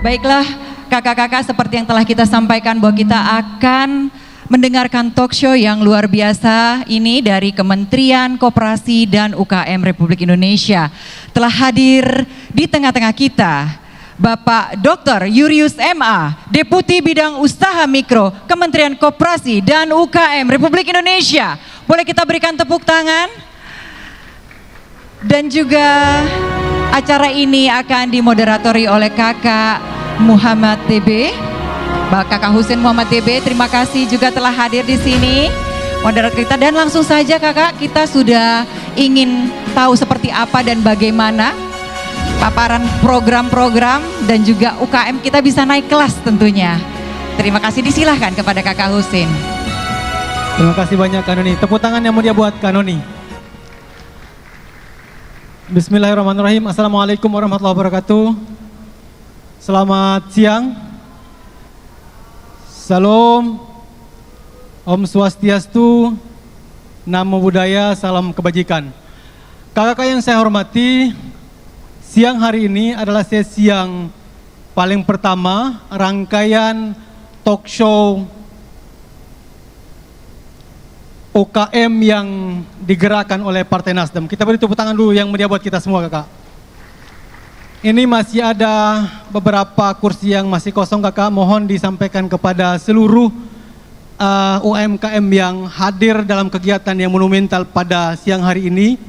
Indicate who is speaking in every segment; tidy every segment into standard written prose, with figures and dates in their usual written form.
Speaker 1: Baiklah kakak-kakak, seperti yang telah kita sampaikan bahwa kita akan mendengarkan talk show yang luar biasa ini dari Kementerian Koperasi dan UKM Republik Indonesia. Telah hadir di tengah-tengah kita Bapak Dr. Julius MA, Deputi Bidang Usaha Mikro Kementerian Koperasi dan UKM Republik Indonesia. Boleh kita berikan tepuk tangan? Dan juga acara ini akan dimoderatori oleh Kakak Muhammad TB, Kakak Husin Muhammad TB. Terima kasih juga telah hadir di sini, moderator kita. Dan langsung saja kakak, kita sudah ingin tahu seperti apa dan bagaimana paparan program-program dan juga UKM kita bisa naik kelas tentunya. Terima kasih, disilahkan kepada Kakak Husin.
Speaker 2: Terima kasih banyak Kak Noni. Tepuk tangan yang mulia buat Kak Noni. Bismillahirrahmanirrahim. Assalamualaikum warahmatullahi wabarakatuh. Selamat siang. Salam, Om Swastiastu, Namo Buddhaya, salam kebajikan. Kakak-kakak yang saya hormati, siang hari ini adalah sesi yang paling pertama rangkaian talk show UKM yang digerakkan oleh Partai Nasdem. Kita beri tepuk tangan dulu yang mulia buat kita semua kakak. Ini masih ada beberapa kursi yang masih kosong kakak. Mohon disampaikan kepada seluruh UMKM yang hadir dalam kegiatan yang monumental pada siang hari ini.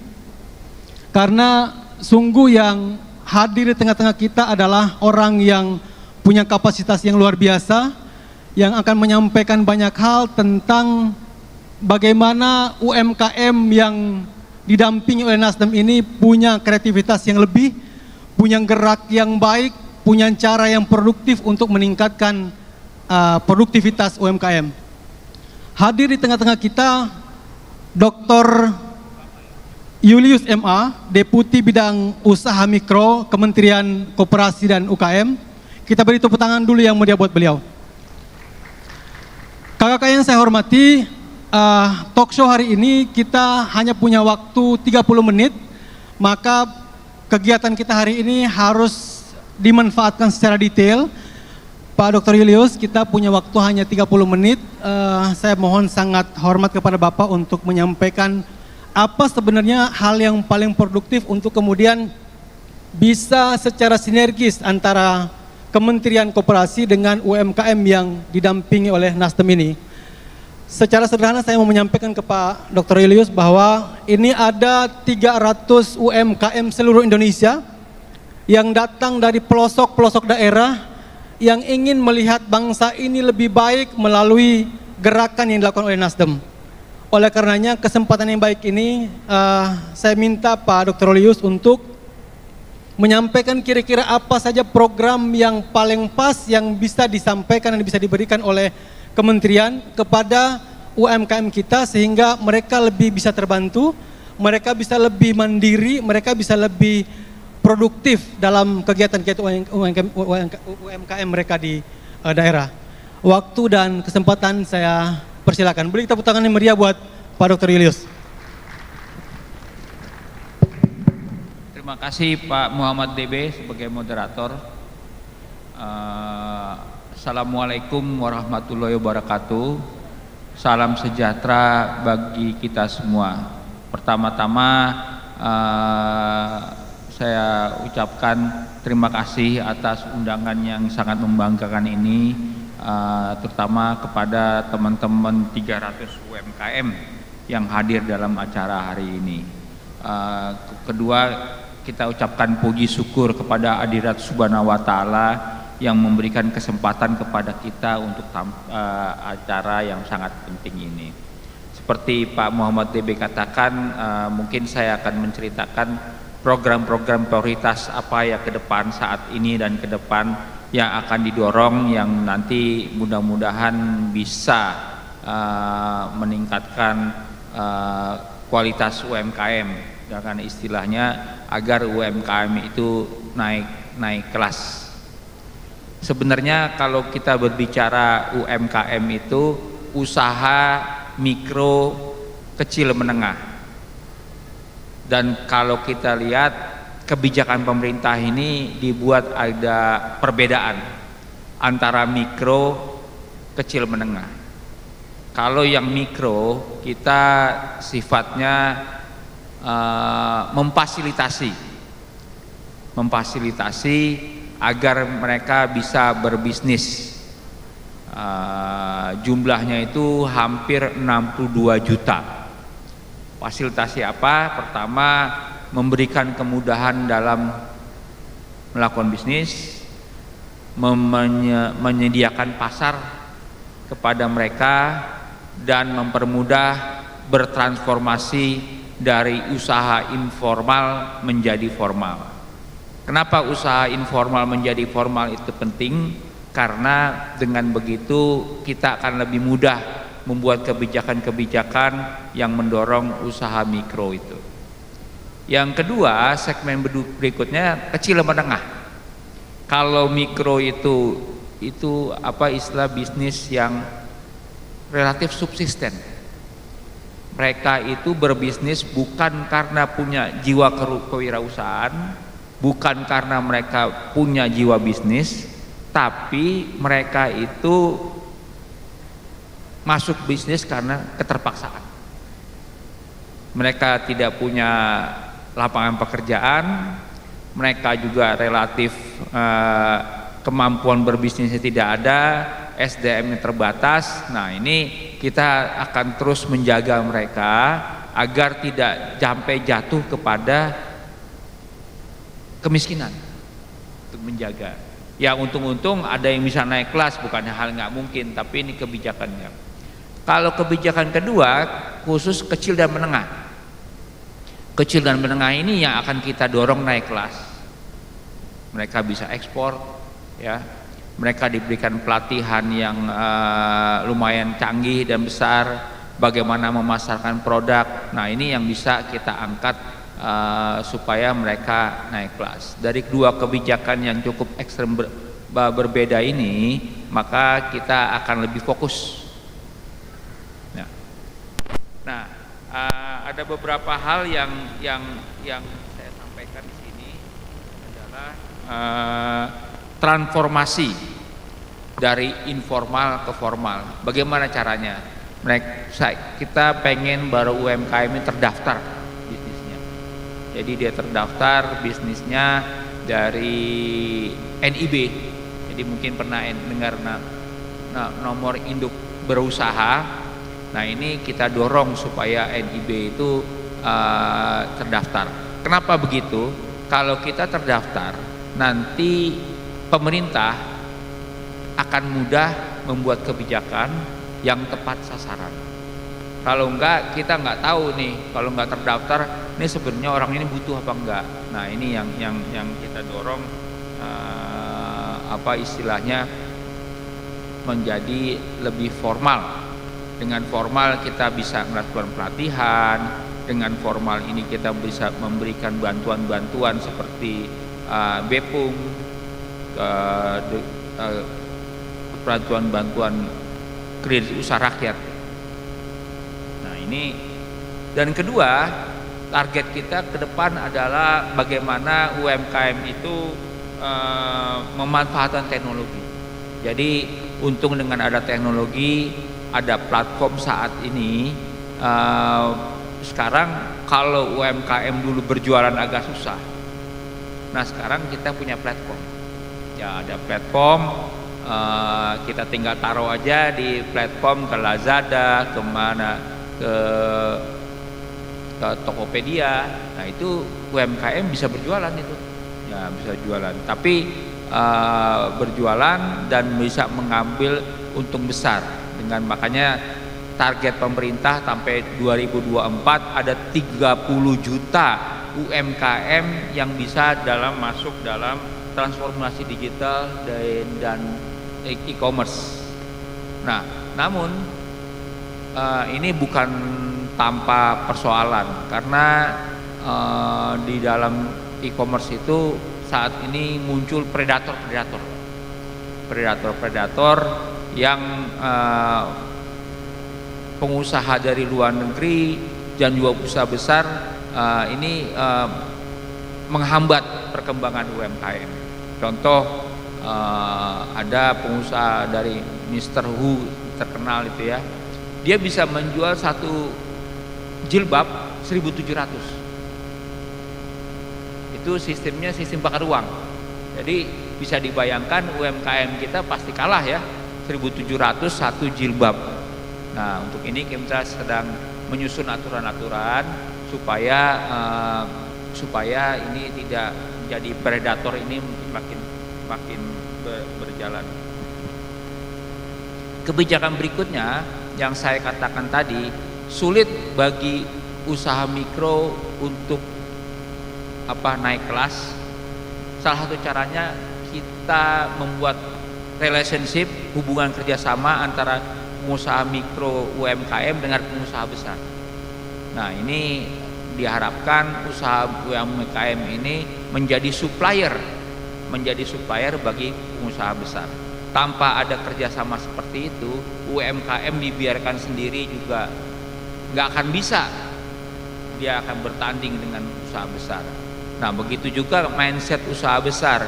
Speaker 2: Karena sungguh yang hadir di tengah-tengah kita adalah orang yang punya kapasitas yang luar biasa, yang akan menyampaikan banyak hal tentang bagaimana UMKM yang didampingi oleh Nasdem ini punya kreativitas yang lebih, punya gerak yang baik, punya cara yang produktif untuk meningkatkan produktivitas UMKM. Hadir di tengah-tengah kita Dr. Julius MA, Deputi Bidang Usaha Mikro Kementerian Koperasi dan UKM. Kita beri tepuk tangan dulu yang mulia buat beliau. Kakak-kakak yang saya hormati, talk show hari ini kita hanya punya waktu 30 menit, maka kegiatan kita hari ini harus dimanfaatkan secara detail. Pak Dr. Julius, kita punya waktu hanya 30 menit. Saya mohon sangat hormat kepada Bapak untuk menyampaikan apa sebenarnya hal yang paling produktif untuk kemudian bisa secara sinergis antara Kementerian Koperasi dengan UMKM yang didampingi oleh Nasdem ini. Secara sederhana saya mau menyampaikan ke Pak Dr. Julius bahwa ini ada 300 UMKM seluruh Indonesia yang datang dari pelosok-pelosok daerah yang ingin melihat bangsa ini lebih baik melalui gerakan yang dilakukan oleh Nasdem. Oleh karenanya kesempatan yang baik ini saya minta Pak Dr. Julius untuk menyampaikan kira-kira apa saja program yang paling pas yang bisa disampaikan dan bisa diberikan oleh Kementerian kepada UMKM kita sehingga mereka lebih bisa terbantu, mereka bisa lebih mandiri, mereka bisa lebih produktif dalam kegiatan-kegiatan UMKM mereka di daerah. Waktu dan kesempatan saya persilakan. Beri tepuk tangan yang meriah buat Pak Dr. Julius.
Speaker 3: Terima kasih Pak Muhammad DB sebagai moderator. Assalamualaikum warahmatullahi wabarakatuh. Salam sejahtera bagi kita semua. Pertama-tama saya ucapkan terima kasih atas undangan yang sangat membanggakan ini, terutama kepada teman-teman 300 UMKM yang hadir dalam acara hari ini. Kedua, kita ucapkan puji syukur kepada Hadirat Subhanahu wa Ta'ala yang memberikan kesempatan kepada kita untuk acara yang sangat penting ini. Seperti Pak Muhammad DB katakan, mungkin saya akan menceritakan program-program prioritas apa ya ke depan saat ini dan ke depan yang akan didorong yang nanti mudah-mudahan bisa meningkatkan kualitas UMKM, dengan istilahnya agar UMKM itu naik kelas. Sebenarnya kalau kita berbicara UMKM itu usaha mikro kecil menengah. Dan kalau kita lihat kebijakan pemerintah ini dibuat ada perbedaan antara mikro, kecil, menengah. Kalau yang mikro kita sifatnya memfasilitasi agar mereka bisa berbisnis. Jumlahnya itu hampir 62 juta. Fasilitasi apa? Pertama, memberikan kemudahan dalam melakukan bisnis, menyediakan pasar kepada mereka, dan mempermudah bertransformasi dari usaha informal menjadi formal. Kenapa usaha informal menjadi formal itu penting? Karena dengan begitu kita akan lebih mudah membuat kebijakan-kebijakan yang mendorong usaha mikro itu. Yang kedua, segmen berikutnya kecil dan menengah. Kalau mikro itu apa istilah bisnis yang relatif subsisten. Mereka itu berbisnis bukan karena punya jiwa kewirausahaan, bukan karena mereka punya jiwa bisnis, tapi mereka itu masuk bisnis karena keterpaksaan. Mereka tidak punya lapangan pekerjaan, mereka juga relatif kemampuan berbisnisnya tidak ada, SDM-nya terbatas. Nah, ini kita akan terus menjaga mereka agar tidak sampai jatuh kepada kemiskinan, untuk menjaga. Ya, untung-untung ada yang bisa naik kelas, bukannya hal nggak mungkin, tapi ini kebijakannya. Kalau kebijakan kedua, khusus kecil dan menengah. Kecil dan menengah ini yang akan kita dorong naik kelas. Mereka bisa ekspor, ya. Mereka diberikan pelatihan yang lumayan canggih dan besar, bagaimana memasarkan produk. Nah, ini yang bisa kita angkat supaya mereka naik kelas. Dari dua kebijakan yang cukup ekstrem berbeda ini, maka kita akan lebih fokus. Nah, ada beberapa hal yang saya sampaikan di sini adalah transformasi dari informal ke formal. Bagaimana caranya? Kita pengen baru UMKM ini terdaftar bisnisnya. Jadi dia terdaftar bisnisnya dari NIB. Jadi mungkin pernah dengar nomor induk berusaha. Nah, ini kita dorong supaya NIB itu terdaftar. Kenapa begitu? Kalau kita terdaftar, nanti pemerintah akan mudah membuat kebijakan yang tepat sasaran. Kalau enggak, kita enggak tahu nih, kalau enggak terdaftar, ini sebenarnya orang ini butuh apa enggak. Nah, ini yang kita dorong apa istilahnya menjadi lebih formal. Dengan formal kita bisa melakukan pelatihan, dengan formal ini kita bisa memberikan bantuan-bantuan seperti BEPUM, bantuan kredit usaha rakyat. Nah, ini, dan kedua, target kita ke depan adalah bagaimana UMKM itu memanfaatkan teknologi. Jadi untung dengan ada teknologi, ada platform saat ini. Sekarang kalau UMKM dulu berjualan agak susah, nah sekarang kita punya platform. Ya, ada platform, kita tinggal taruh aja di platform, ke Lazada, ke Tokopedia. Nah, itu UMKM bisa berjualan itu, ya bisa jualan. Tapi berjualan dan bisa mengambil untung besar. Dengan makanya target pemerintah sampai 2024 ada 30 juta UMKM yang bisa masuk dalam transformasi digital dan e-commerce. Nah, namun ini bukan tanpa persoalan, karena di dalam e-commerce itu saat ini muncul predator yang pengusaha dari luar negeri dan juga usaha besar ini menghambat perkembangan UMKM. Contoh ada pengusaha dari Mr. Hu terkenal itu ya, dia bisa menjual satu jilbab 1.700. Itu sistemnya sistem bakar uang. Jadi bisa dibayangkan UMKM kita pasti kalah ya, 1.700 satu jilbab. Nah, untuk ini kita sedang menyusun aturan-aturan supaya ini tidak menjadi predator ini makin berjalan. Kebijakan berikutnya yang saya katakan tadi, sulit bagi usaha mikro untuk naik kelas. Salah satu caranya kita membuat relationship, hubungan kerjasama antara pengusaha mikro UMKM dengan pengusaha besar. Nah, ini diharapkan usaha UMKM ini menjadi supplier bagi pengusaha besar. Tanpa ada kerjasama seperti itu, UMKM dibiarkan sendiri juga nggak akan bisa, dia akan bertanding dengan usaha besar. Nah, begitu juga mindset usaha besar,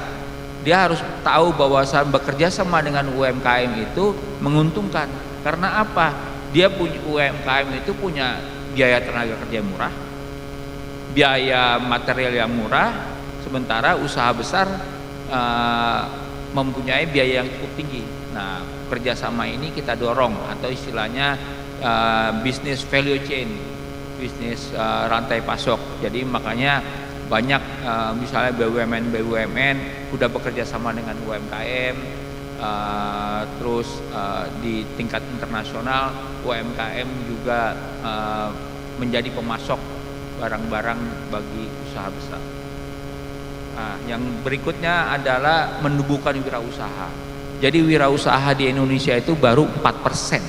Speaker 3: dia harus tahu bahwa bekerja sama dengan UMKM itu menguntungkan. Karena apa? Dia punya, UMKM itu punya biaya tenaga kerja yang murah, biaya material yang murah, sementara usaha besar mempunyai biaya yang cukup tinggi. Nah, kerjasama ini kita dorong, atau istilahnya bisnis value chain, bisnis rantai pasok. Jadi makanya banyak misalnya BUMN sudah bekerja sama dengan UMKM, terus di tingkat internasional UMKM juga menjadi pemasok barang-barang bagi usaha besar. Nah, yang berikutnya adalah menumbuhkan wirausaha. Jadi wirausaha di Indonesia itu baru 4%,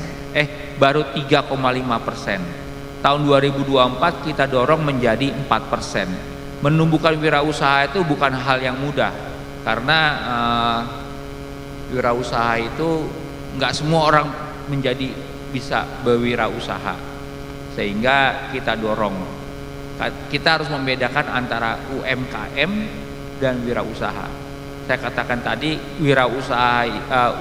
Speaker 3: baru 3,5%. Tahun 2024 kita dorong menjadi 4%. Menumbuhkan wirausaha itu bukan hal yang mudah, karena wirausaha itu nggak semua orang bisa berwirausaha, sehingga kita dorong. Kita harus membedakan antara UMKM dan wirausaha. Saya katakan tadi, wirausaha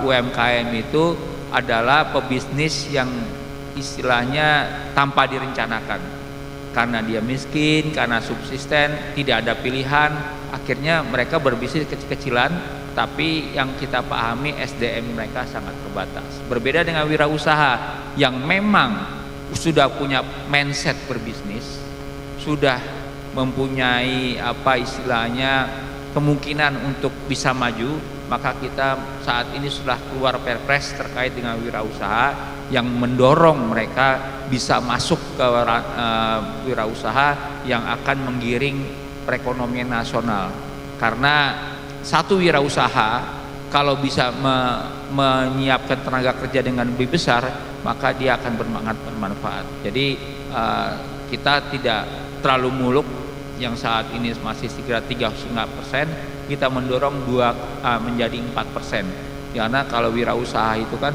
Speaker 3: UMKM itu adalah pebisnis yang istilahnya tanpa direncanakan, karena dia miskin, karena subsisten, tidak ada pilihan, akhirnya mereka berbisnis kecil-kecilan, tapi yang kita pahami SDM mereka sangat terbatas. Berbeda dengan wirausaha yang memang sudah punya mindset berbisnis, sudah mempunyai istilahnya kemungkinan untuk bisa maju, maka kita saat ini sudah keluar perpres terkait dengan wirausaha yang mendorong mereka bisa masuk ke wirausaha yang akan menggiring perekonomian nasional. Karena satu wirausaha kalau bisa menyiapkan tenaga kerja dengan lebih besar, maka dia akan bermanfaat. Jadi kita tidak terlalu muluk yang saat ini masih sekitar 3,5%, kita mendorong menjadi 4%. Karena kalau wirausaha itu kan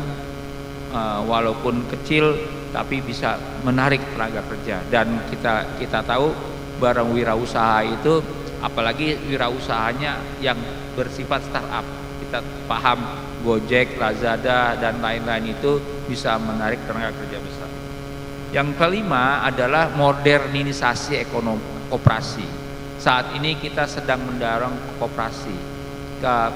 Speaker 3: walaupun kecil tapi bisa menarik tenaga kerja, dan kita tahu barang wirausaha itu, apalagi wirausahanya yang bersifat startup, kita paham Gojek, Lazada dan lain-lain itu bisa menarik tenaga kerja besar. Yang kelima adalah modernisasi ekonomi koperasi. Saat ini kita sedang mendorong koperasi.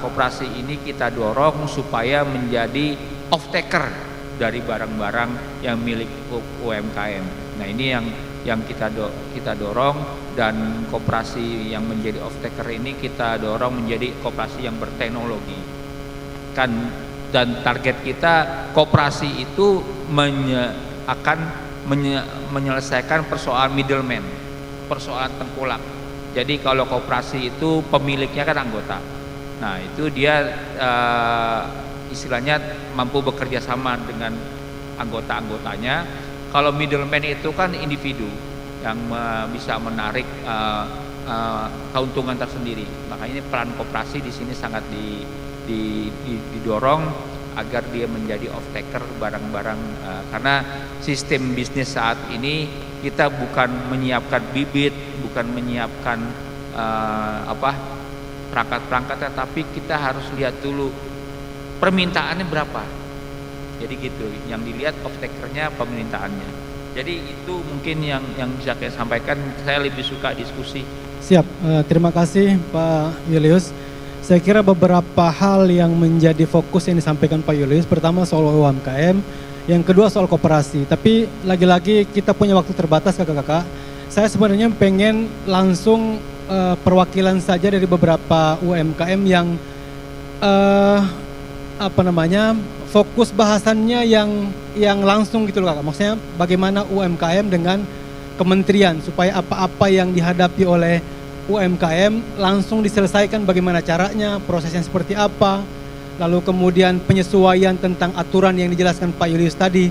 Speaker 3: Koperasi ini kita dorong supaya menjadi off-taker dari barang-barang yang milik UMKM. Nah, ini yang kita dorong, dan koperasi yang menjadi off-taker ini kita dorong menjadi koperasi yang berteknologi. Dan target kita koperasi itu akan menyelesaikan persoalan middleman, persoalan tengkulak. Jadi kalau koperasi itu pemiliknya kan anggota. Nah, itu dia istilahnya mampu bekerja sama dengan anggota-anggotanya. Kalau middleman itu kan individu yang bisa menarik keuntungan tersendiri. Makanya ini peran koperasi di sini sangat didorong agar dia menjadi off-taker barang-barang, karena sistem bisnis saat ini kita bukan menyiapkan bibit, bukan menyiapkan perangkat-perangkatnya, tapi kita harus lihat dulu permintaannya berapa. Jadi gitu, yang dilihat off takernya, permintaannya. Jadi itu mungkin yang bisa saya sampaikan. Saya lebih suka diskusi.
Speaker 2: Siap, terima kasih Pak Julius. Saya kira beberapa hal yang menjadi fokus yang disampaikan Pak Julius. Pertama soal UMKM, yang kedua soal koperasi. Tapi lagi-lagi kita punya waktu terbatas kakak-kakak. Saya sebenarnya pengen langsung perwakilan saja dari beberapa UMKM yang fokus bahasannya yang langsung gitu loh kakak. Maksudnya bagaimana UMKM dengan kementerian supaya apa-apa yang dihadapi oleh UMKM langsung diselesaikan, bagaimana caranya, prosesnya seperti apa, lalu kemudian penyesuaian tentang aturan yang dijelaskan Pak Julius tadi.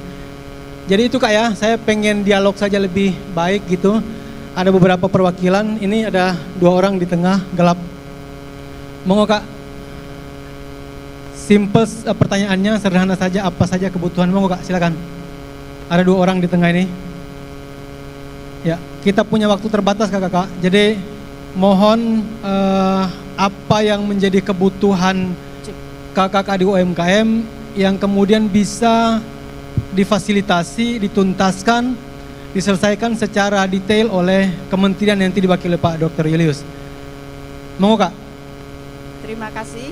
Speaker 2: Jadi itu kak ya, saya pengen dialog saja lebih baik gitu. Ada beberapa perwakilan, ini ada 2 orang di tengah gelap. Monggo kak. Simple pertanyaannya, sederhana saja, apa saja kebutuhan, monggo kak, silakan. Ada 2 orang di tengah ini. Ya, kita punya waktu terbatas kakak-kakak, jadi mohon apa yang menjadi kebutuhan kakak-kakak di UMKM yang kemudian bisa difasilitasi, dituntaskan, diselesaikan secara detail oleh kementerian yang nanti diwakili Pak Dr. Julius. Monggo kak.
Speaker 4: Terima kasih.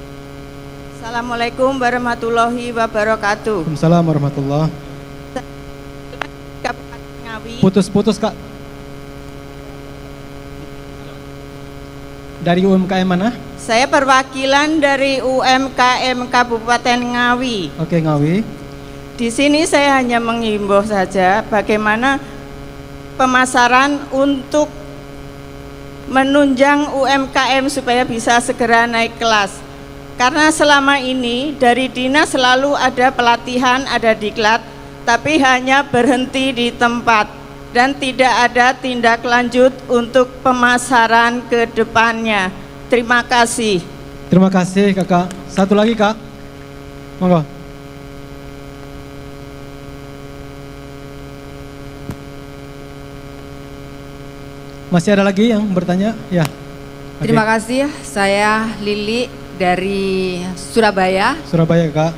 Speaker 4: Assalamualaikum warahmatullahi wabarakatuh.
Speaker 2: Waalaikumsalam warahmatullahi.
Speaker 4: Kabupaten Ngawi.
Speaker 2: Putus-putus kak. Dari UMKM mana?
Speaker 4: Saya perwakilan dari UMKM Kabupaten Ngawi.
Speaker 2: Oke, Ngawi.
Speaker 4: Di sini saya hanya menghimbau saja bagaimana pemasaran untuk menunjang UMKM supaya bisa segera naik kelas. Karena selama ini dari dinas selalu ada pelatihan, ada diklat, tapi hanya berhenti di tempat dan tidak ada tindak lanjut untuk pemasaran ke depannya. Terima kasih.
Speaker 2: Terima kasih kakak. Satu lagi kak. Monggo. Masih ada lagi yang bertanya? Ya. Oke.
Speaker 5: Terima kasih, saya Lili dari Surabaya.
Speaker 2: Surabaya kak.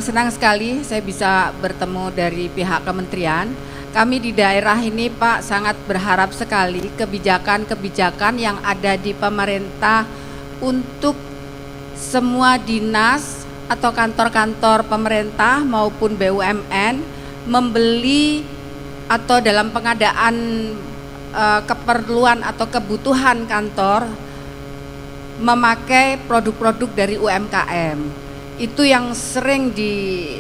Speaker 5: Senang sekali saya bisa bertemu dari pihak kementerian. Kami di daerah ini Pak sangat berharap sekali kebijakan-kebijakan yang ada di pemerintah untuk semua dinas atau kantor-kantor pemerintah maupun BUMN membeli atau dalam pengadaan keperluan atau kebutuhan kantor memakai produk-produk dari UMKM. Itu yang sering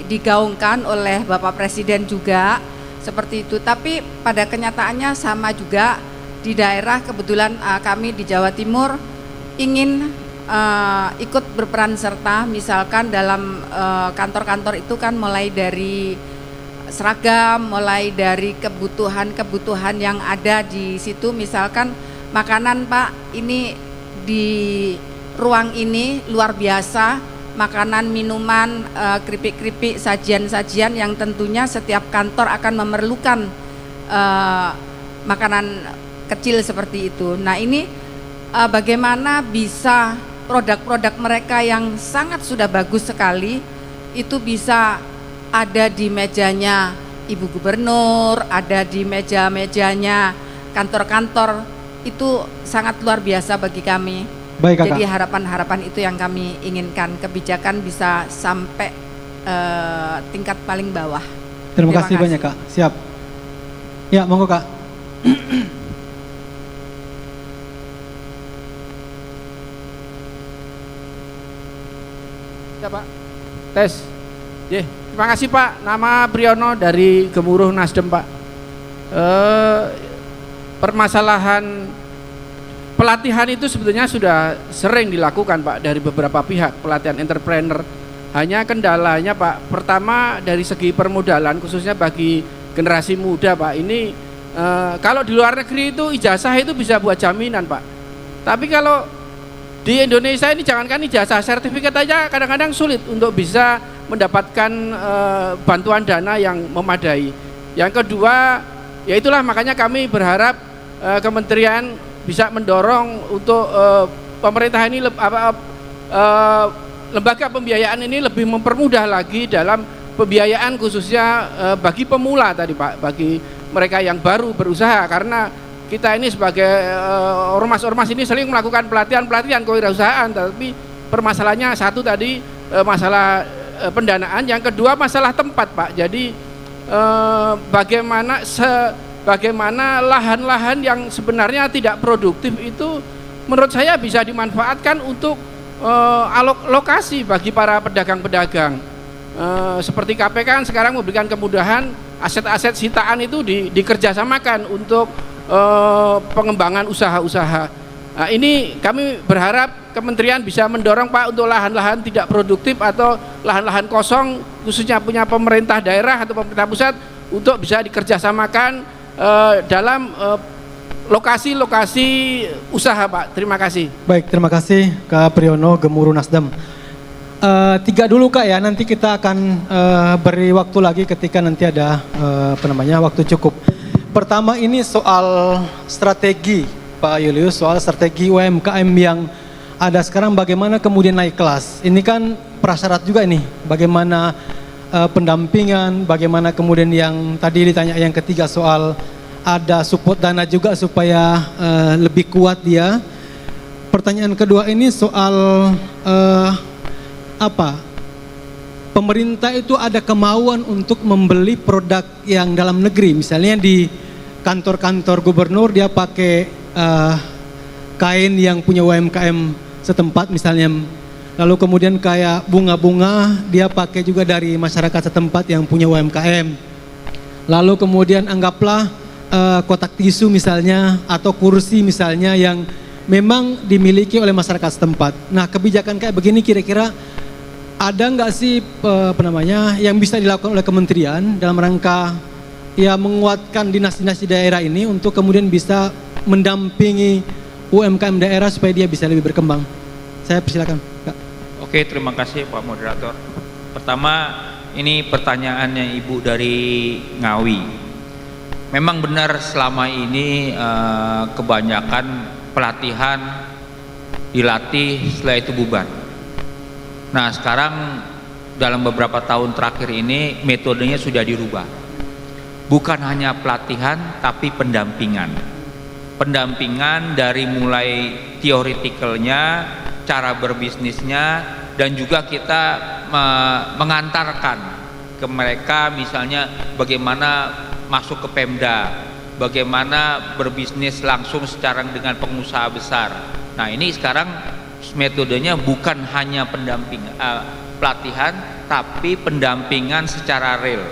Speaker 5: digaungkan oleh Bapak Presiden juga seperti itu. Tapi pada kenyataannya sama juga di daerah, kebetulan kami di Jawa Timur ingin ikut berperan serta, misalkan dalam kantor-kantor itu kan mulai dari seragam, mulai dari kebutuhan-kebutuhan yang ada di situ, misalkan makanan Pak, ini di ruang ini luar biasa, makanan, minuman, keripik-keripik, sajian-sajian yang tentunya setiap kantor akan memerlukan makanan kecil seperti itu. Nah ini bagaimana bisa produk-produk mereka yang sangat sudah bagus sekali itu bisa ada di mejanya Ibu Gubernur, ada di meja-mejanya kantor-kantor, itu sangat luar biasa bagi kami.
Speaker 2: Baik, kakak.
Speaker 5: Jadi harapan-harapan itu yang kami inginkan, kebijakan bisa sampai tingkat paling bawah.
Speaker 2: Terima kasih banyak kak. Siap. Ya, monggo kak.
Speaker 6: Ya Pak. Tes. Terima kasih Pak. Nama Priyono dari Gemuruh Nasdem Pak. Permasalahan pelatihan itu sebetulnya sudah sering dilakukan Pak dari beberapa pihak, pelatihan entrepreneur. Hanya kendalanya Pak, pertama dari segi permodalan khususnya bagi generasi muda Pak. Ini kalau di luar negeri itu ijazah itu bisa buat jaminan Pak. Tapi kalau di Indonesia ini jangankan ijazah, sertifikat aja kadang-kadang sulit untuk bisa mendapatkan bantuan dana yang memadai. Yang kedua, ya itulah makanya kami berharap kementerian bisa mendorong untuk pemerintah ini lembaga pembiayaan ini lebih mempermudah lagi dalam pembiayaan khususnya bagi pemula tadi Pak, bagi mereka yang baru berusaha, karena kita ini sebagai ormas-ormas ini sering melakukan pelatihan kewirausahaan, tapi permasalahannya satu tadi masalah pendanaan, yang kedua masalah tempat Pak. Jadi bagaimana lahan-lahan yang sebenarnya tidak produktif itu menurut saya bisa dimanfaatkan untuk lokasi bagi para pedagang-pedagang. Seperti KPK kan sekarang memberikan kemudahan aset-aset sitaan itu dikerjasamakan untuk pengembangan usaha-usaha. Nah, ini kami berharap kementerian bisa mendorong Pak untuk lahan-lahan tidak produktif atau lahan-lahan kosong khususnya punya pemerintah daerah atau pemerintah pusat untuk bisa dikerjasamakan dalam lokasi-lokasi usaha Pak. Terima kasih.
Speaker 2: Baik, terima kasih Kak Priyono, Gemuruh Nasdem. 3 dulu Kak ya, nanti kita akan beri waktu lagi ketika nanti ada waktu cukup. Pertama ini soal strategi Pak Julius, soal strategi UMKM yang ada sekarang, bagaimana kemudian naik kelas. Ini kan prasyarat juga nih, bagaimana pendampingan, bagaimana kemudian yang tadi ditanya yang ketiga soal ada support dana juga supaya lebih kuat dia. Pertanyaan kedua ini soal pemerintah itu ada kemauan untuk membeli produk yang dalam negeri, misalnya di kantor-kantor gubernur dia pakai kain yang punya UMKM setempat misalnya, lalu kemudian kayak bunga-bunga dia pakai juga dari masyarakat setempat yang punya UMKM, lalu kemudian anggaplah kotak tisu misalnya atau kursi misalnya yang memang dimiliki oleh masyarakat setempat. Nah, kebijakan kayak begini kira-kira ada nggak sih yang bisa dilakukan oleh kementerian dalam rangka ya menguatkan dinas-dinas di daerah ini untuk kemudian bisa mendampingi UMKM daerah supaya dia bisa lebih berkembang? Saya persilakan, Kak.
Speaker 3: Oke, terima kasih Pak Moderator. Pertama, ini pertanyaannya Ibu dari Ngawi. Memang benar selama ini kebanyakan pelatihan dilatih setelah itu bubar. Nah, sekarang dalam beberapa tahun terakhir ini metodenya sudah dirubah. Bukan hanya pelatihan tapi pendampingan. Pendampingan dari mulai teoretikalnya, cara berbisnisnya, dan juga kita mengantarkan ke mereka misalnya bagaimana masuk ke Pemda, bagaimana berbisnis langsung secara dengan pengusaha besar. Nah, ini sekarang metodenya bukan hanya pelatihan tapi pendampingan secara real.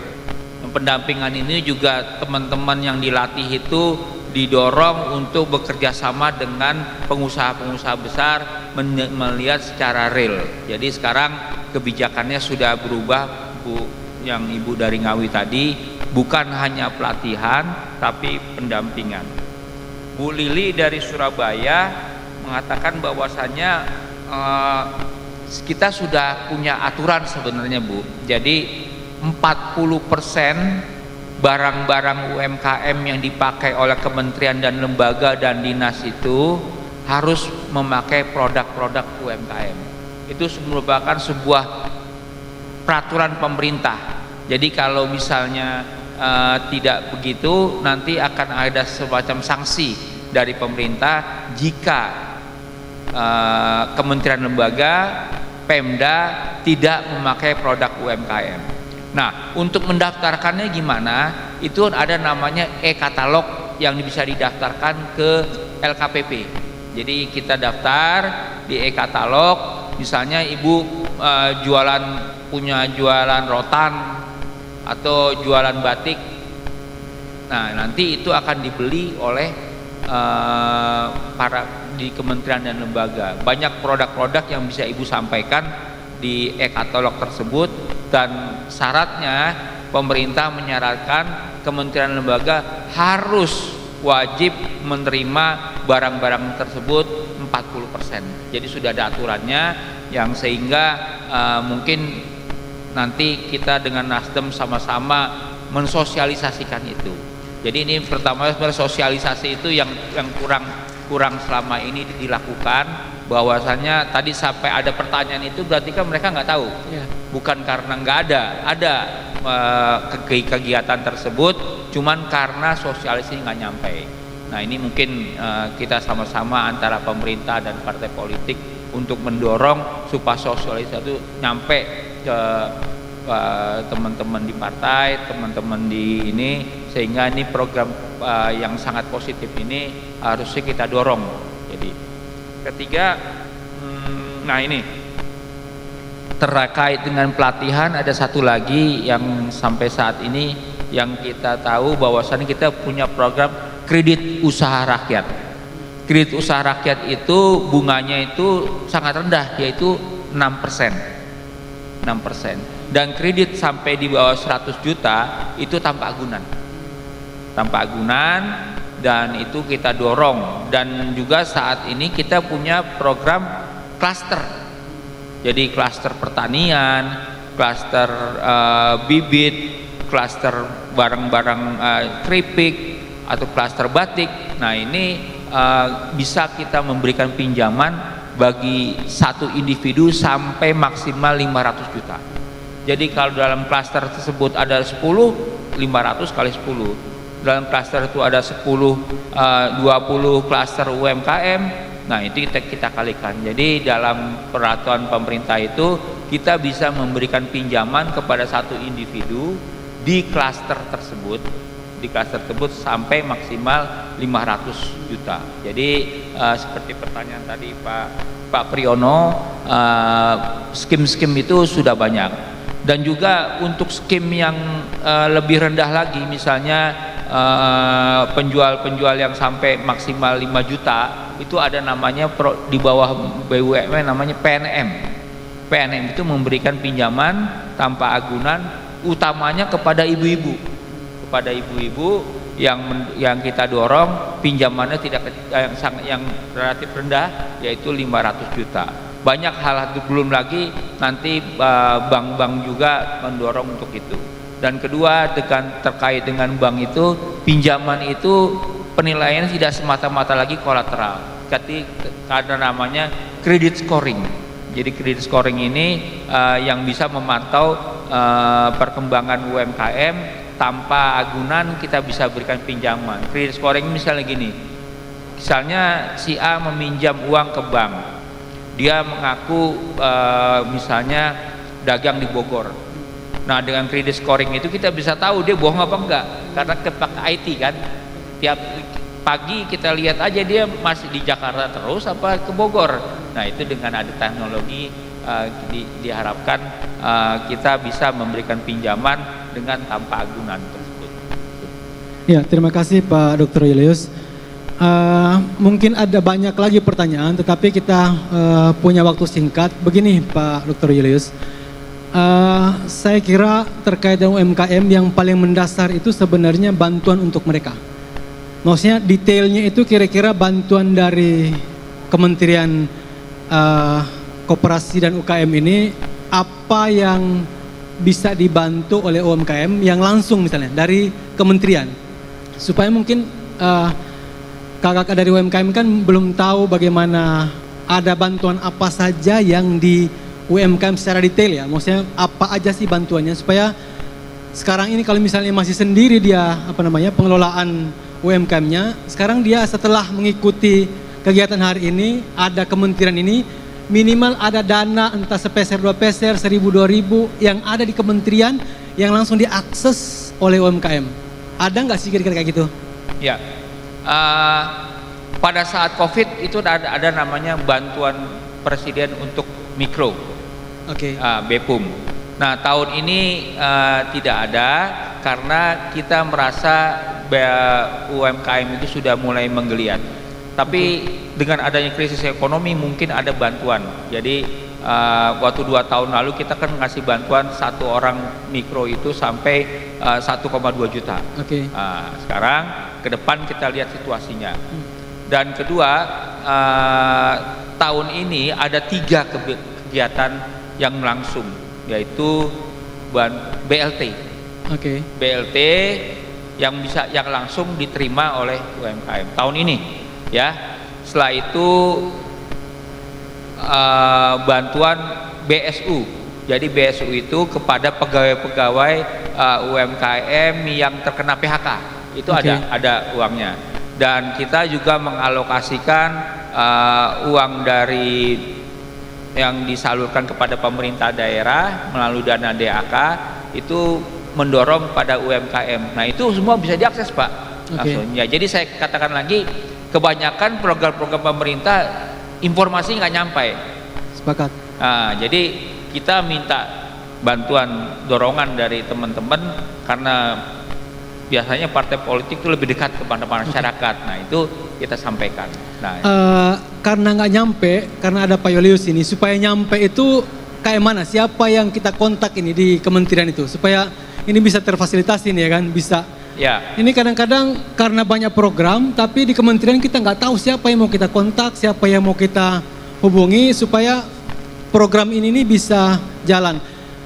Speaker 3: Pendampingan ini juga teman-teman yang dilatih itu didorong untuk bekerja sama dengan pengusaha-pengusaha besar melihat secara real. Jadi sekarang kebijakannya sudah berubah, Bu, yang Ibu dari Ngawi tadi, bukan hanya pelatihan tapi pendampingan. Bu Lili dari Surabaya mengatakan bahwasannya kita sudah punya aturan sebenarnya, Bu. Jadi 40% barang-barang UMKM yang dipakai oleh kementerian dan lembaga dan dinas itu harus memakai produk-produk UMKM. Itu merupakan sebuah peraturan pemerintah. Jadi kalau misalnya tidak begitu, nanti akan ada semacam sanksi dari pemerintah jika kementerian lembaga, Pemda tidak memakai produk UMKM. Nah, untuk mendaftarkannya gimana? Itu ada namanya e-katalog yang bisa didaftarkan ke LKPP. Jadi kita daftar di e-katalog, misalnya Ibu punya jualan rotan atau jualan batik. Nah, nanti itu akan dibeli oleh para di kementerian dan lembaga. Banyak produk-produk yang bisa Ibu sampaikan di e-katalog tersebut, dan syaratnya pemerintah menyarankan kementerian lembaga harus wajib menerima barang-barang tersebut 40%. Jadi sudah ada aturannya, yang sehingga mungkin nanti kita dengan Nasdem sama-sama mensosialisasikan itu. Jadi ini pertama sosialisasi itu yang kurang selama ini dilakukan, bahwasannya tadi sampai ada pertanyaan itu berarti kan mereka nggak tahu, bukan karena nggak ada kegiatan tersebut, cuman karena sosialisasi nggak nyampe. Nah ini mungkin kita sama-sama antara pemerintah dan partai politik untuk mendorong supaya sosialisasi itu nyampe ke teman-teman di partai, teman-teman di ini, sehingga ini program yang sangat positif ini harusnya kita dorong. Jadi ketiga, nah ini terkait dengan pelatihan ada satu lagi yang sampai saat ini yang kita tahu bahwasannya kita punya program kredit usaha rakyat. Kredit usaha rakyat itu bunganya itu sangat rendah, yaitu 6%. Dan kredit sampai di bawah 100 juta itu tanpa agunan. Dan itu kita dorong. Dan juga saat ini kita punya program klaster. Jadi klaster pertanian, klaster bibit, klaster barang-barang keripik atau klaster batik. Nah ini bisa kita memberikan pinjaman bagi satu individu sampai maksimal 500 juta. Jadi kalau dalam klaster tersebut ada 10, 500 kali 10. Dalam klaster itu ada 10, 20 klaster UMKM. Nah itu kita kalikan. Jadi dalam peraturan pemerintah itu kita bisa memberikan pinjaman kepada satu individu di klaster tersebut sampai maksimal 500 juta. Jadi seperti pertanyaan tadi Pak Priyono, skim-skim itu sudah banyak. Dan juga untuk skim yang lebih rendah lagi, misalnya penjual-penjual yang sampai maksimal 5 juta, itu ada namanya di bawah BUMN namanya PNM. PNM itu memberikan pinjaman tanpa agunan, utamanya kepada ibu-ibu. Kepada ibu-ibu yang kita dorong pinjamannya yang relatif rendah, yaitu 500 juta. Banyak hal itu, belum lagi nanti bank-bank juga mendorong untuk itu. Dan kedua, terkait dengan bank itu, pinjaman itu penilaiannya tidak semata-mata lagi kolateral, tapi karena namanya credit scoring. Jadi credit scoring ini yang bisa memantau perkembangan UMKM. Tanpa agunan kita bisa berikan pinjaman. Credit scoring misalnya gini, misalnya si A meminjam uang ke bank, dia mengaku misalnya dagang di Bogor. Nah dengan credit scoring itu kita bisa tahu dia bohong apa enggak, karena kepakai IT kan. Tiap pagi kita lihat aja dia masih di Jakarta terus apa ke Bogor. Nah itu dengan ada teknologi diharapkan kita bisa memberikan pinjaman dengan tanpa agunan tersebut.
Speaker 2: Ya, terima kasih Pak Dr. Julius. Mungkin ada banyak lagi pertanyaan, tetapi kita punya waktu singkat. Begini Pak Dr. Julius, saya kira terkait dengan UMKM yang paling mendasar itu sebenarnya bantuan untuk mereka. Maksudnya detailnya itu kira-kira bantuan dari Kementerian Koperasi dan UKM ini apa yang bisa dibantu oleh UMKM yang langsung misalnya dari kementerian, supaya mungkin kakak dari UMKM kan belum tahu bagaimana ada bantuan apa saja yang di UMKM secara detail ya, maksudnya apa aja sih bantuannya, supaya sekarang ini kalau misalnya masih sendiri dia pengelolaan UMKM-nya, sekarang dia setelah mengikuti kegiatan hari ini ada kementerian ini, minimal ada dana entah sepeser, 2 peser, 1.000, 2.000 yang ada di kementerian yang langsung diakses oleh UMKM. Ada nggak sih kira-kira kayak gitu?
Speaker 3: Ya, pada saat COVID itu ada namanya bantuan presiden untuk mikro, BPUM. Nah tahun ini tidak ada karena kita merasa UMKM itu sudah mulai menggeliat. Tapi dengan adanya krisis ekonomi mungkin ada bantuan. Jadi waktu 2 tahun lalu kita kan ngasih bantuan satu orang mikro itu sampai 1,2 juta. Sekarang ke depan kita lihat situasinya. Dan kedua, tahun ini ada 3 kegiatan yang langsung, yaitu BLT. BLT yang langsung diterima oleh UMKM tahun ini. Ya, Setelah itu bantuan BSU. Jadi BSU itu kepada pegawai-pegawai UMKM yang terkena PHK. Itu ada uangnya. Dan kita juga mengalokasikan uang dari yang disalurkan kepada pemerintah daerah melalui dana DAK itu mendorong pada UMKM. Nah, itu semua bisa diakses, Pak. Langsung. Ya, jadi saya katakan lagi, kebanyakan program-program pemerintah informasi nggak nyampe.
Speaker 2: Sepakat.
Speaker 3: Nah, jadi kita minta bantuan dorongan dari teman-teman karena biasanya partai politik itu lebih dekat kepada masyarakat. Nah, itu kita sampaikan. Nah,
Speaker 2: karena nggak nyampe, karena ada Pak Yolius ini, supaya nyampe itu kayak mana? Siapa yang kita kontak ini di kementerian itu supaya ini bisa terfasilitasi nih, ya kan? Bisa.
Speaker 3: ya.
Speaker 2: Ini kadang-kadang karena banyak program, tapi di kementerian kita nggak tahu siapa yang mau kita kontak, siapa yang mau kita hubungi supaya program ini bisa jalan.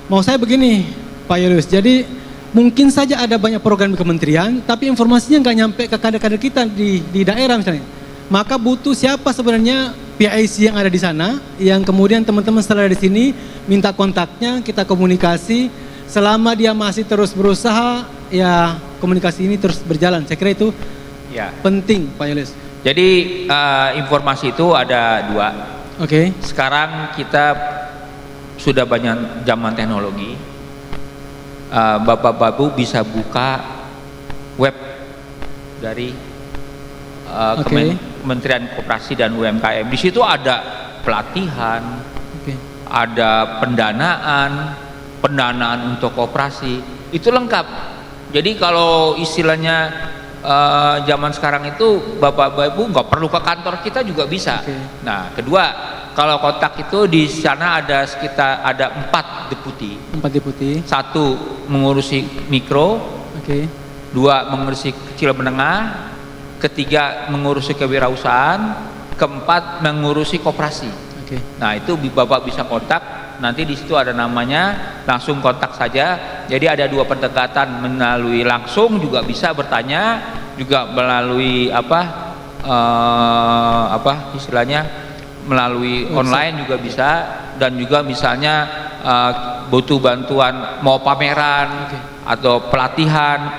Speaker 2: Mau saya begini, Pak Yolius, jadi mungkin saja ada banyak program di kementerian, tapi informasinya nggak nyampe ke kader-kader kita di daerah misalnya. Maka butuh siapa sebenarnya PIC yang ada di sana, yang kemudian teman-teman setelah di sini minta kontaknya, kita komunikasi. Selama dia masih terus berusaha, ya komunikasi ini terus berjalan. Saya kira itu penting, Pak Yolius.
Speaker 3: Jadi informasi itu ada dua. Sekarang kita sudah banyak zaman teknologi. Bapak-bapak bisa buka web dari Kementerian Koperasi dan UMKM. Di situ ada pelatihan, ada pendanaan untuk koperasi, itu lengkap. Jadi kalau istilahnya zaman sekarang itu bapak-bapak ibu nggak perlu ke kantor kita juga bisa. Nah, kedua, kalau kontak itu di sana ada sekitar 4 deputi.
Speaker 2: 4 deputi.
Speaker 3: 1 mengurusi mikro, 2 mengurusi kecil menengah, 3 mengurusi kewirausahaan, 4 mengurusi koperasi. Nah, itu bapak bisa kontak. Nanti di situ ada namanya, langsung kontak saja. Jadi ada 2 pendekatan, melalui langsung juga bisa bertanya, juga melalui istilahnya melalui online juga bisa, dan juga misalnya butuh bantuan mau pameran atau pelatihan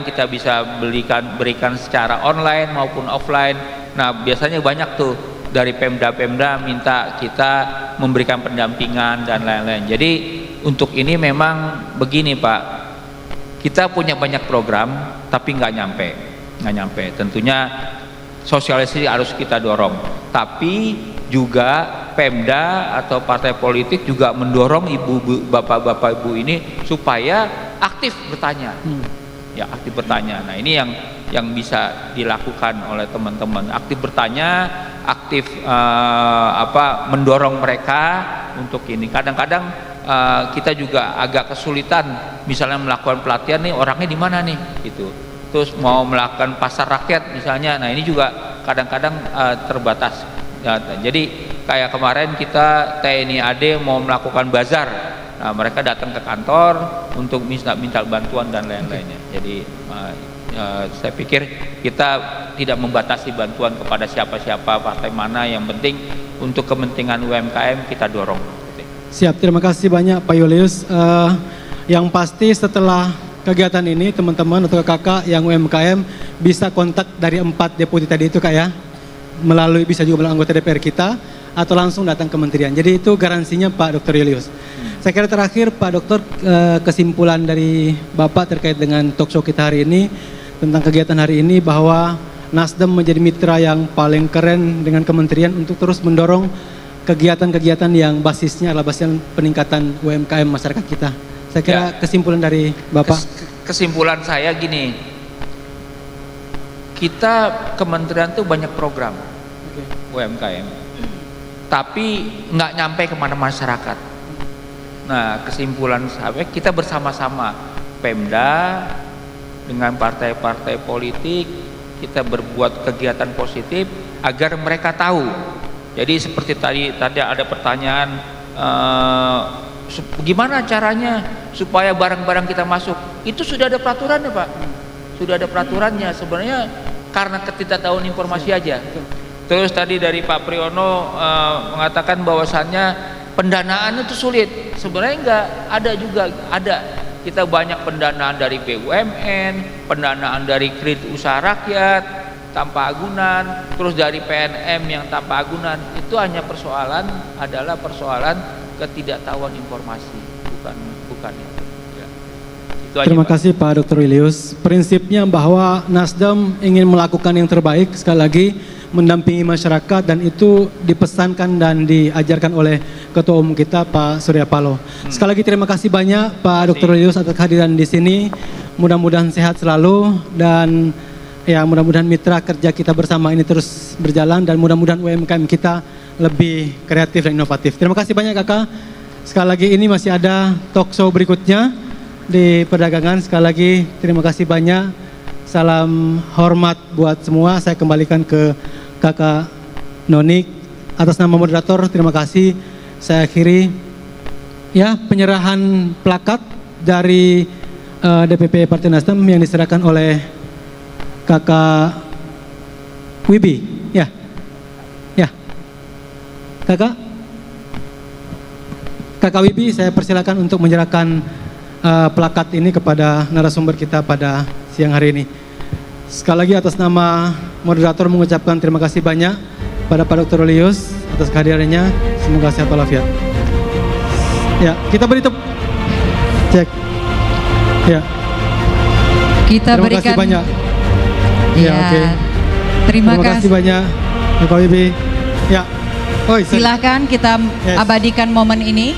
Speaker 3: kita bisa berikan secara online maupun offline. Nah, biasanya banyak tuh dari Pemda minta kita memberikan pendampingan dan lain-lain. Jadi untuk ini memang begini, Pak, kita punya banyak program tapi nggak nyampe. Tentunya sosialisasi harus kita dorong, tapi juga Pemda atau partai politik juga mendorong bapak-bapak ibu ini supaya aktif bertanya. Ya, aktif bertanya. Nah, ini yang bisa dilakukan oleh teman-teman, aktif bertanya, aktif mendorong mereka untuk ini. Kadang-kadang kita juga agak kesulitan misalnya melakukan pelatihan nih, orangnya di mana nih gitu. Terus mau melakukan pasar rakyat misalnya, nah ini juga kadang-kadang terbatas. Ya, jadi kayak kemarin kita TNI AD mau melakukan bazar, nah mereka datang ke kantor untuk minta bantuan dan lain-lainnya. Jadi saya pikir kita tidak membatasi bantuan kepada siapa-siapa, partai mana, yang penting untuk kepentingan UMKM kita dorong.
Speaker 2: Siap, terima kasih banyak Pak Yolius. Yang pasti setelah kegiatan ini teman-teman atau kakak yang UMKM bisa kontak dari 4 deputi tadi itu, Kak, ya, melalui bisa juga melalui anggota DPR kita atau langsung datang ke kementerian. Jadi itu garansinya Pak Dr. Yolius. Saya kira terakhir Pak Dokter, kesimpulan dari Bapak terkait dengan talk show kita hari ini tentang kegiatan hari ini, bahwa Nasdem menjadi mitra yang paling keren dengan kementerian untuk terus mendorong kegiatan-kegiatan yang basisnya adalah basis peningkatan UMKM masyarakat kita. Saya kira kesimpulan dari Bapak.
Speaker 3: Kesimpulan saya gini, kita kementerian tuh banyak program UMKM, tapi nggak nyampe kemana masyarakat. Nah, kesimpulan saya, kita bersama-sama Pemda dengan partai-partai politik, kita berbuat kegiatan positif agar mereka tahu. Jadi seperti tadi ada pertanyaan, gimana caranya supaya barang-barang kita masuk? Itu sudah ada peraturannya, Pak. Sudah ada peraturannya. Sebenarnya karena ketidaktahuan informasi aja. Terus tadi dari Pak Priyono mengatakan bahwasannya pendanaan itu sulit. Sebenarnya enggak, ada juga, ada. Kita banyak pendanaan dari BUMN, pendanaan dari kredit usaha rakyat tanpa agunan, terus dari PNM yang tanpa agunan. Itu hanya adalah persoalan ketidaktahuan informasi, bukan itu. Ya. Itu aja,
Speaker 2: Terima
Speaker 3: Pak.
Speaker 2: kasih Pak Dr. Ilyus. Prinsipnya bahwa Nasdem ingin melakukan yang terbaik, sekali lagi mendampingi masyarakat, dan itu dipesankan dan diajarkan oleh Ketua Umum kita Pak Surya Paloh. Sekali lagi terima kasih banyak Pak Dr. Ilyus atas kehadiran di sini. Mudah-mudahan sehat selalu, dan ya mudah-mudahan mitra kerja kita bersama ini terus berjalan, dan mudah-mudahan UMKM kita lebih kreatif dan inovatif. Terima kasih banyak Kakak. Sekali lagi ini masih ada talk show berikutnya di perdagangan. Sekali lagi terima kasih banyak. Salam hormat buat semua. Saya kembalikan ke Kakak Nonik atas nama moderator. Terima kasih. Saya akhiri ya penyerahan plakat dari DPP Partai Nasdem yang diserahkan oleh Kakak Wibi. Ya, ya, Kakak Wibi, saya persilakan untuk menyerahkan plakat ini kepada narasumber kita pada siang hari ini. Sekali lagi atas nama moderator mengucapkan terima kasih banyak pada Pak Dr. Ilyus atas kehadirannya. Semoga sehat walafiat. Ya, kita beri tepuk. Cek. Ya.
Speaker 1: Kita
Speaker 2: Terima
Speaker 1: berikan
Speaker 2: kasih banyak.
Speaker 1: Ya,
Speaker 2: oke.
Speaker 1: Terima
Speaker 2: kasih
Speaker 1: kasih.
Speaker 2: banyak Pak Wibi. Ya.
Speaker 1: Silahkan kita
Speaker 2: Yes.
Speaker 1: abadikan momen ini.